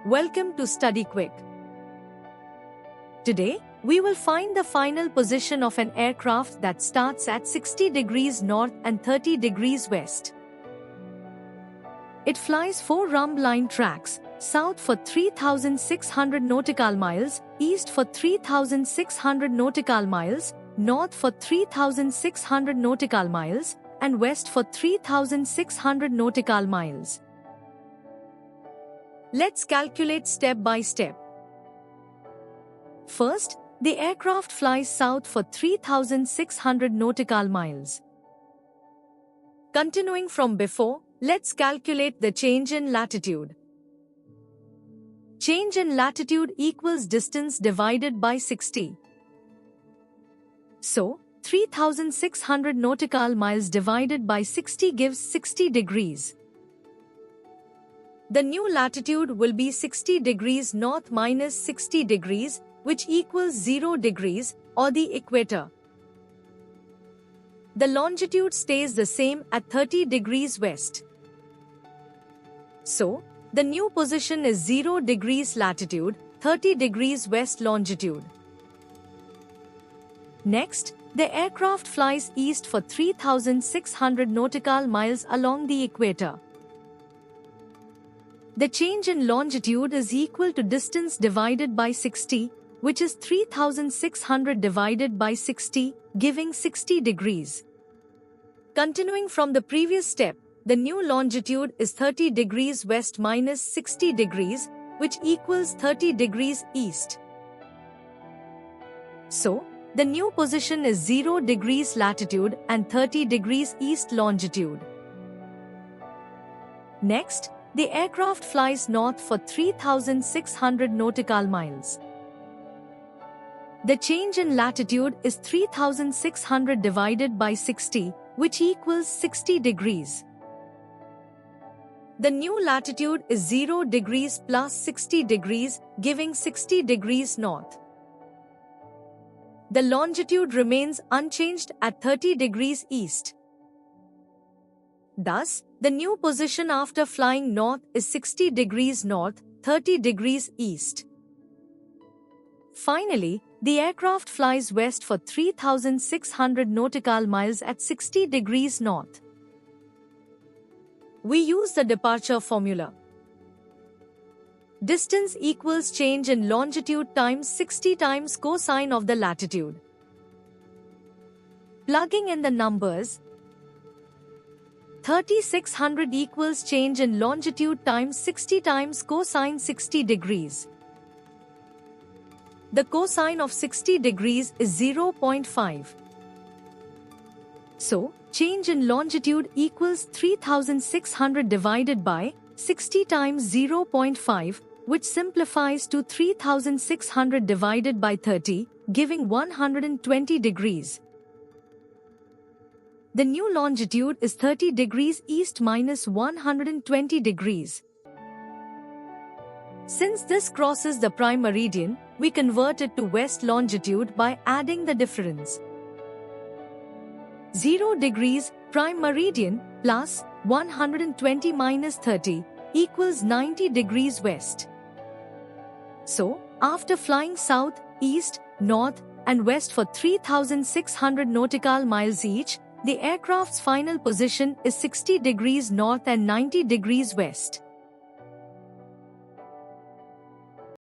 Welcome to Study Quick. Today, we will find the final position of an aircraft that starts at 60 degrees north and 30 degrees west. It flies 4 rumb line tracks, south for 3,600 nautical miles, east for 3,600 nautical miles, north for 3,600 nautical miles, and west for 3,600 nautical miles. Let's calculate step by step. First, the aircraft flies south for 3,600 nautical miles. Continuing from before, let's calculate the change in latitude. Change in latitude equals distance divided by 60. So, 3,600 nautical miles divided by 60 gives 60 degrees. The new latitude will be 60 degrees north minus 60 degrees, which equals 0 degrees, or the equator. The longitude stays the same at 30 degrees west. So, the new position is 0 degrees latitude, 30 degrees west longitude. Next, the aircraft flies east for 3,600 nautical miles along the equator. The change in longitude is equal to distance divided by 60, which is 3,600 divided by 60, giving 60 degrees. Continuing from the previous step, the new longitude is 30 degrees west minus 60 degrees, which equals 30 degrees east. So, the new position is 0 degrees latitude and 30 degrees east longitude. Next, the aircraft flies north for 3,600 nautical miles. The change in latitude is 3,600 divided by 60, which equals 60 degrees. The new latitude is 0 degrees plus 60 degrees, giving 60 degrees north. The longitude remains unchanged at 30 degrees east. Thus, the new position after flying north is 60 degrees north, 30 degrees east. Finally, the aircraft flies west for 3,600 nautical miles at 60 degrees north. We use the departure formula. Distance equals change in longitude times 60 times cosine of the latitude. Plugging in the numbers, 3,600 equals change in longitude times 60 times cosine 60 degrees. The cosine of 60 degrees is 0.5. So, change in longitude equals 3,600 divided by 60 times 0.5, which simplifies to 3,600 divided by 30, giving 120 degrees. The new longitude is 30 degrees east minus 120 degrees. Since this crosses the prime meridian, we convert it to west longitude by adding the difference. 0 degrees prime meridian plus 120 minus 30 equals 90 degrees west. So, after flying south, east, north, and west for 3,600 nautical miles each, the aircraft's final position is 60 degrees north and 90 degrees west.